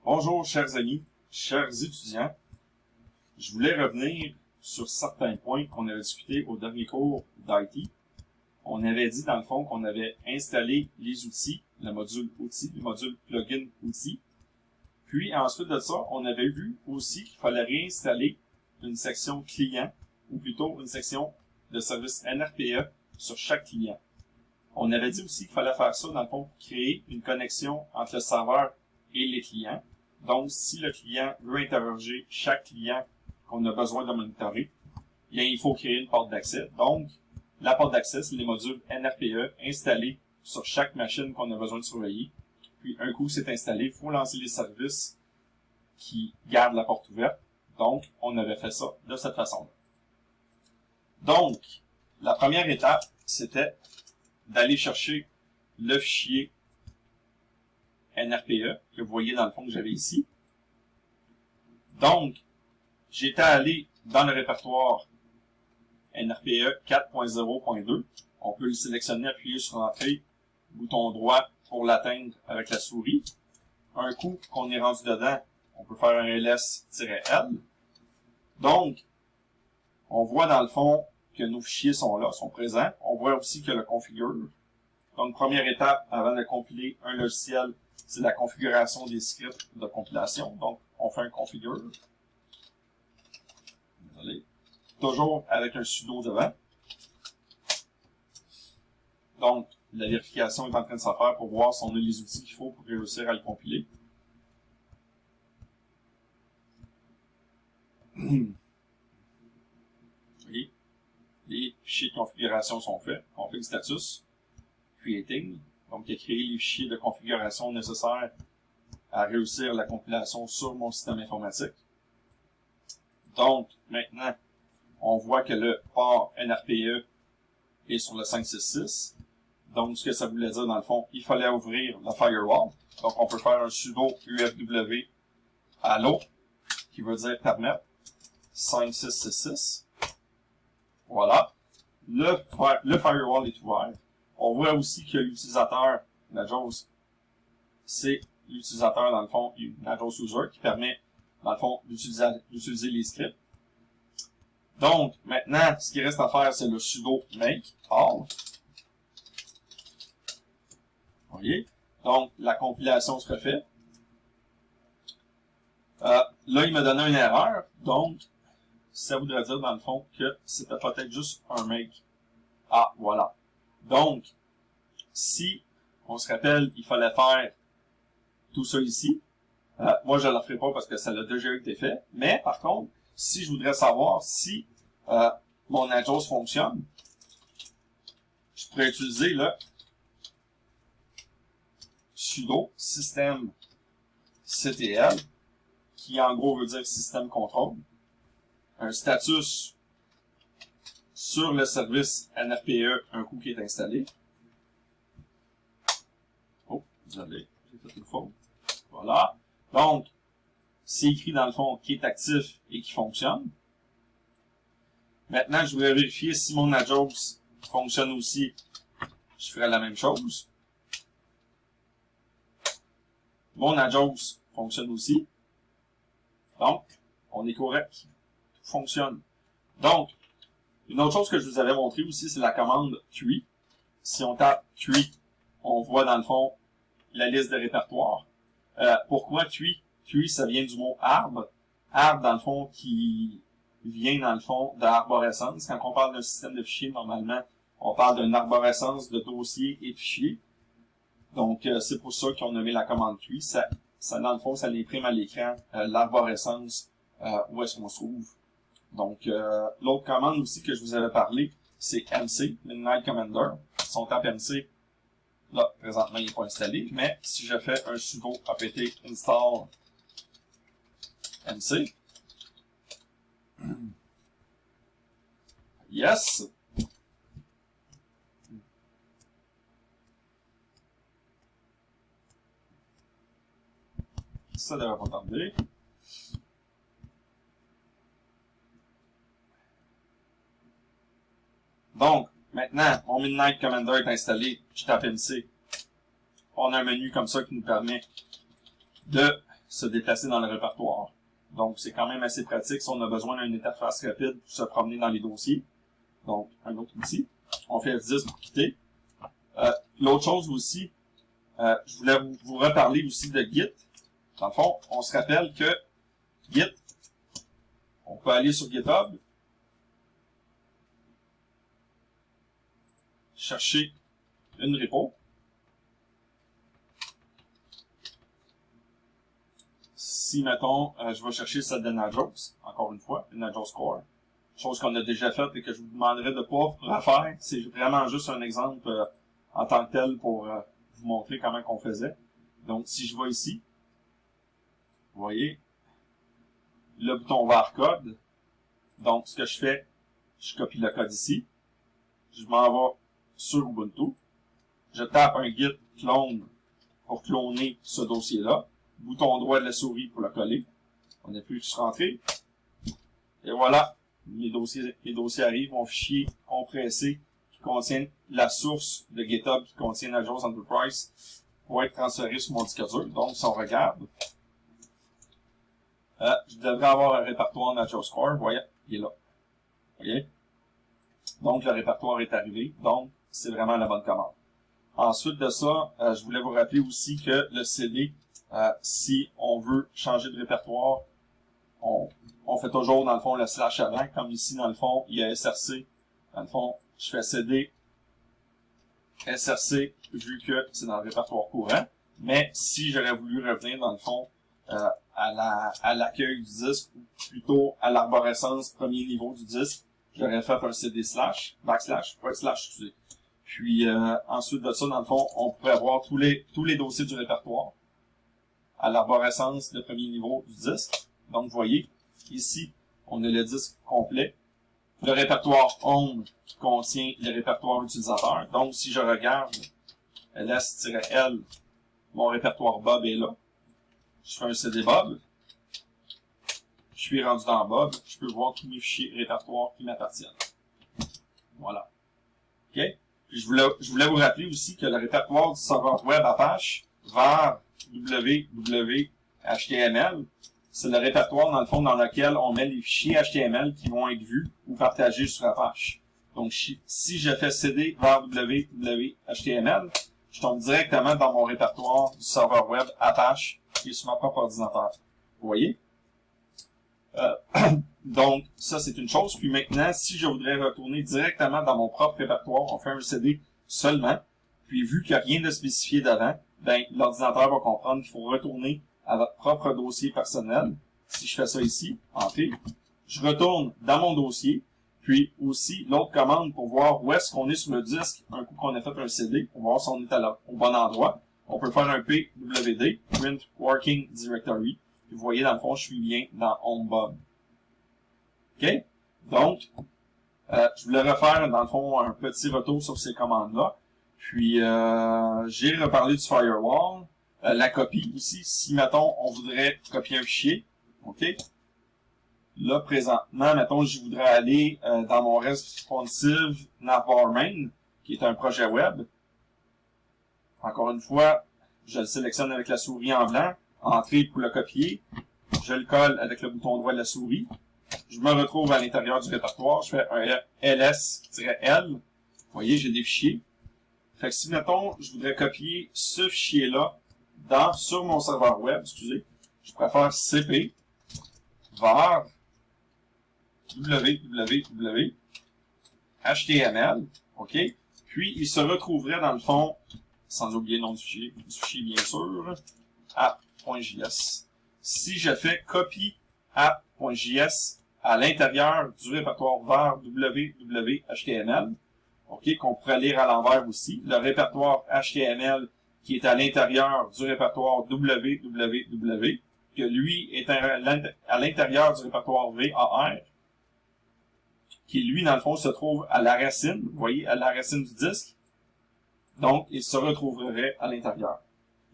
Bonjour chers amis, chers étudiants. Je voulais revenir sur certains points qu'on avait discutés au dernier cours d'IT. On avait dit dans le fond qu'on avait installé les outils, le module outils, le module plugin outils. Puis ensuite de ça, on avait vu aussi qu'il fallait réinstaller une section client, ou plutôt une section de service NRPE sur chaque client. On avait dit aussi qu'il fallait faire ça dans le fond pour créer une connexion entre le serveur et les clients. Donc, si le client veut interroger chaque client qu'on a besoin de monitorer, bien, il faut créer une porte d'accès. Donc, la porte d'accès, c'est les modules NRPE installés sur chaque machine qu'on a besoin de surveiller. Puis, un coup c'est installé, il faut lancer les services qui gardent la porte ouverte. Donc, on avait fait ça de cette façon-là. Donc, la première étape, c'était d'aller chercher le fichier NRPE que vous voyez dans le fond que j'avais ici. Donc, j'étais allé dans le répertoire NRPE 4.0.2. On peut le sélectionner, appuyer sur Entrée, bouton droit pour l'atteindre avec la souris. Un coup qu'on est rendu dedans, on peut faire un ls-l. Donc, on voit dans le fond que nos fichiers sont là, sont présents. On voit aussi que le configure. Donc, première étape avant de compiler un logiciel, c'est la configuration des scripts de compilation. Donc, on fait un configure. Désolé. Toujours avec un sudo devant. Donc, la vérification est en train de se faire pour voir si on a les outils qu'il faut pour réussir à le compiler. Et les fichiers de configuration sont faits. Config status, creating. Donc, il a créé les fichiers de configuration nécessaires à réussir la compilation sur mon système informatique. Donc, maintenant, on voit que le port NRPE est sur le 566. Donc, ce que ça voulait dire, dans le fond, il fallait ouvrir le firewall. Donc, on peut faire un sudo ufw allo, qui veut dire permettre 5666. Voilà. Le firewall est ouvert. On voit aussi que l'utilisateur, Najos, c'est l'utilisateur, dans le fond, Najos User, qui permet, dans le fond, d'utiliser les scripts. Donc, maintenant, ce qui reste à faire, c'est le sudo make all. Vous voyez? Donc, la compilation se refait. Là, il m'a donné une erreur. Donc, ça voudrait dire, dans le fond, que c'était peut-être juste un make. Ah, voilà. Donc, si on se rappelle, il fallait faire tout ça ici. Moi, je ne le ferai pas parce que ça a déjà été fait. Mais, par contre, si je voudrais savoir si mon Najos fonctionne, je pourrais utiliser le sudo system ctl, qui en gros veut dire système contrôle, un status sur le service NRPE, un coup qui est installé. Oh, désolé, j'ai fait une faute. Voilà. Donc, c'est écrit dans le fond qui est actif et qui fonctionne. Maintenant, je voudrais vérifier si mon Najos fonctionne aussi. Je ferai la même chose. Mon Najos fonctionne aussi. Donc, on est correct. Tout fonctionne. Donc, une autre chose que je vous avais montré aussi, c'est la commande tree. Si on tape tree, on voit dans le fond la liste de répertoires. Pourquoi tree? Tree, ça vient du mot arbre. Arbre, dans le fond, qui vient, dans le fond, d'arborescence. Quand on parle d'un système de fichiers, normalement, on parle d'une arborescence de dossiers et de fichiers. Donc, c'est pour ça qu'on a nommé la commande tree. Ça, dans le fond, ça l'imprime à l'écran l'arborescence où est-ce qu'on se trouve. Donc, l'autre commande aussi que je vous avais parlé, c'est MC, Midnight Commander. Si on tape MC, là, présentement, il n'est pas installé, mais si je fais un sudo apt install MC, yes, ça devrait pas tarder. Donc, maintenant, mon Midnight Commander est installé, je tape MC. On a un menu comme ça qui nous permet de se déplacer dans le répertoire. Donc, c'est quand même assez pratique si on a besoin d'une interface rapide pour se promener dans les dossiers. Donc, un autre outil. On fait F10 pour quitter. L'autre chose aussi, je voulais vous reparler aussi de Git. Dans le fond, on se rappelle que Git, on peut aller sur GitHub, chercher une repo. Si, mettons, je vais chercher celle de Najos, encore une fois, une Najos Core, chose qu'on a déjà faite et que je vous demanderai de ne pas refaire. C'est vraiment juste un exemple en tant que tel pour vous montrer comment on faisait. Donc, si je vais ici, vous voyez, le bouton var code. Donc, ce que je fais, je copie le code ici. Je m'en vais sur Ubuntu. Je tape un git clone pour cloner ce dossier-là. Bouton droit de la souris pour le coller. On n'a plus juste rentré. Et voilà, les dossiers arrivent. Mon fichier compressé qui contient la source de GitHub qui contient Najos Enterprise pour être transféré sur mon disque dur. Donc, si on regarde, je devrais avoir un répertoire Najos Core. Vous voyez, il est là. Vous voyez? Donc, le répertoire est arrivé. Donc, c'est vraiment la bonne commande. Ensuite de ça, je voulais vous rappeler aussi que le CD, si on veut changer de répertoire, on fait toujours, dans le fond, le slash avant. Comme ici, dans le fond, il y a SRC. Dans le fond, je fais CD, SRC, vu que c'est dans le répertoire courant. Mais si j'aurais voulu revenir, dans le fond, à l'accueil du disque, ou plutôt à l'arborescence premier niveau du disque, j'aurais fait un CD slash, backslash, ouais, slash, excusez. Puis, ensuite de ça, dans le fond, on pourrait avoir tous les dossiers du répertoire à l'arborescence de premier niveau du disque. Donc, vous voyez, ici, on a le disque complet. Le répertoire home qui contient le répertoire utilisateur. Donc, si je regarde ls-l, mon répertoire Bob est là. Je fais un CD Bob. Je suis rendu dans Bob. Je peux voir tous mes fichiers répertoires qui m'appartiennent. Voilà. OK? Puis je voulais vous rappeler aussi que le répertoire du serveur web Apache var www.html, c'est le répertoire, dans le fond, dans lequel on met les fichiers HTML qui vont être vus ou partagés sur Apache. Donc, si je fais cd var www.html, je tombe directement dans mon répertoire du serveur web Apache qui est sur ma propre ordinateur. Vous voyez? Donc, ça, c'est une chose. Puis maintenant, si je voudrais retourner directement dans mon propre répertoire, on fait un CD seulement. Puis, vu qu'il n'y a rien de spécifié d'avant, ben, l'ordinateur va comprendre qu'il faut retourner à votre propre dossier personnel. Si je fais ça ici, entrée, je retourne dans mon dossier. Puis aussi, l'autre commande pour voir où est-ce qu'on est sur le disque, un coup qu'on a fait un CD, pour voir si on est au bon endroit. On peut faire un pwd, print working directory. Puis vous voyez, dans le fond, je suis bien dans HomeBob. OK? Donc, je voulais refaire, dans le fond, un petit retour sur ces commandes-là. Puis, j'ai reparlé du firewall. La copie aussi. Si, mettons, on voudrait copier un fichier. OK? Là, présentement, mettons, je voudrais aller dans mon responsive navbar main, qui est un projet web. Encore une fois, je le sélectionne avec la souris en blanc. Entrée pour le copier. Je le colle avec le bouton droit de la souris. Je me retrouve à l'intérieur du répertoire. Je fais un ls-l. Vous voyez, j'ai des fichiers. Fait que si, mettons, je voudrais copier ce fichier-là sur mon serveur web, excusez, je préfère cp var www.html, OK? Puis, il se retrouverait dans le fond, sans oublier le nom du fichier bien sûr, app.js. Si je fais copie app.js à l'intérieur du répertoire var www.html, OK, qu'on pourrait lire à l'envers aussi, le répertoire HTML qui est à l'intérieur du répertoire www, que lui est à l'intérieur du répertoire var, qui lui, dans le fond, se trouve à la racine, vous voyez, à la racine du disque. Donc, il se retrouverait à l'intérieur.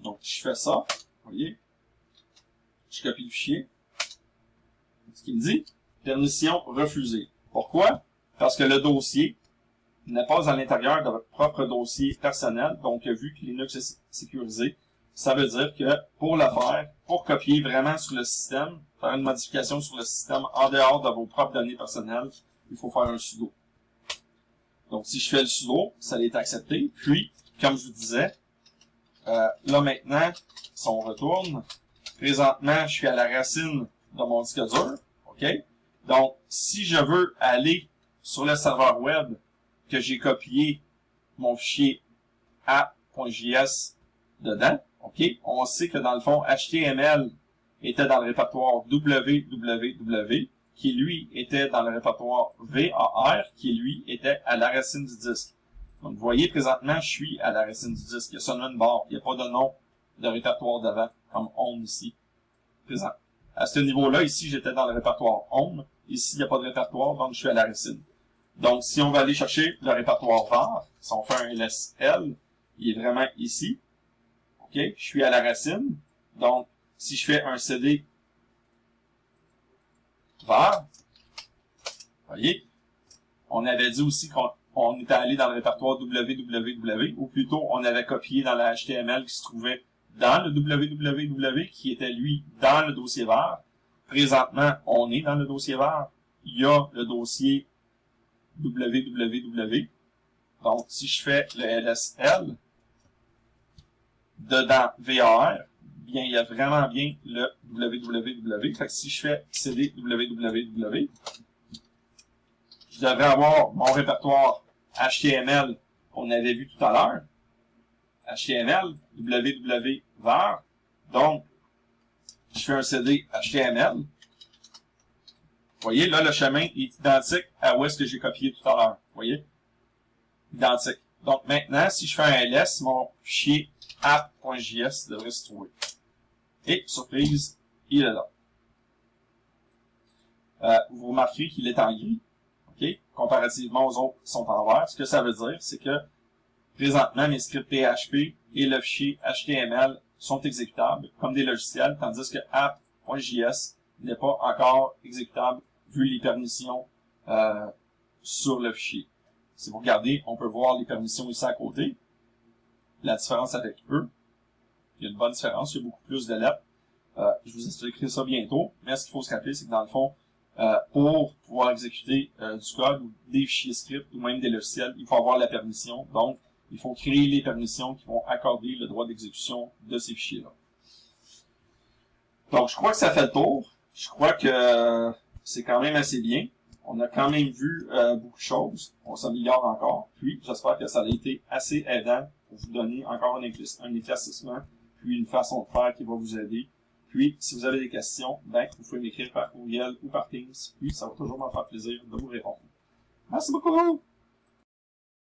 Donc, je fais ça, vous voyez. Je copie le fichier. Ce qu'il me dit, permission refusée. Pourquoi? Parce que le dossier n'est pas à l'intérieur de votre propre dossier personnel. Donc, vu que Linux est sécurisé, Ça veut dire que pour le faire, pour copier vraiment sur le système, faire une modification sur le système en dehors de vos propres données personnelles, il faut faire un sudo. Donc, si je fais le sudo, ça va être accepté. Puis, comme je vous disais, là maintenant, si on retourne, présentement, je suis à la racine de mon disque dur. OK? Donc, si je veux aller sur le serveur web que j'ai copié mon fichier app.js dedans, OK? On sait que dans le fond, HTML était dans le répertoire www, qui lui était dans le répertoire var, qui lui était à la racine du disque. Donc, vous voyez, présentement, je suis à la racine du disque. Il y a seulement une barre. Il n'y a pas de nom de répertoire devant, comme home ici, présent. À ce niveau-là, ici, j'étais dans le répertoire home. Ici, il n'y a pas de répertoire, donc je suis à la racine. Donc, si on va aller chercher le répertoire var, si on fait un LSL, il est vraiment ici. OK? Je suis à la racine. Donc, si je fais un CD var, voyez, on avait dit aussi qu'on était allé dans le répertoire www, ou plutôt, on avait copié dans la HTML qui se trouvait dans le www, qui était, lui, dans le dossier var. Présentement, on est dans le dossier var. Il y a le dossier www. Donc, si je fais le LSL dedans var, bien, il y a vraiment bien le www. Fait que si je fais cd www, je devrais avoir mon répertoire HTML qu'on avait vu tout à l'heure. HTML, www var. Donc, je fais un cd HTML. Vous voyez, là, le chemin est identique à où est-ce que j'ai copié tout à l'heure. Vous voyez? Identique. Donc, maintenant, si je fais un ls, mon fichier app.js devrait se trouver. Et, surprise, il est là. Vous remarquerez qu'il est en gris. OK? Comparativement aux autres qui sont en vert. Ce que ça veut dire, c'est que présentement, mes scripts PHP et le fichier HTML sont exécutables comme des logiciels, tandis que app.js n'est pas encore exécutable vu les permissions sur le fichier. Si vous regardez, on peut voir les permissions ici à côté. La différence avec eux, il y a une bonne différence, il y a beaucoup plus de lettres. Je vous expliquerai ça bientôt, mais ce qu'il faut se rappeler, c'est que dans le fond, pour pouvoir exécuter du code ou des fichiers scripts ou même des logiciels, il faut avoir la permission. Donc, il faut créer les permissions qui vont accorder le droit d'exécution de ces fichiers-là. Donc, je crois que ça fait le tour. Je crois que c'est quand même assez bien. On a quand même vu beaucoup de choses. On s'améliore encore. Puis, j'espère que ça a été assez aidant pour vous donner encore un éclaircissement, puis une façon de faire qui va vous aider. Puis, si vous avez des questions, ben, vous pouvez m'écrire par courriel ou par Teams. Puis, ça va toujours me faire plaisir de vous répondre. Merci beaucoup!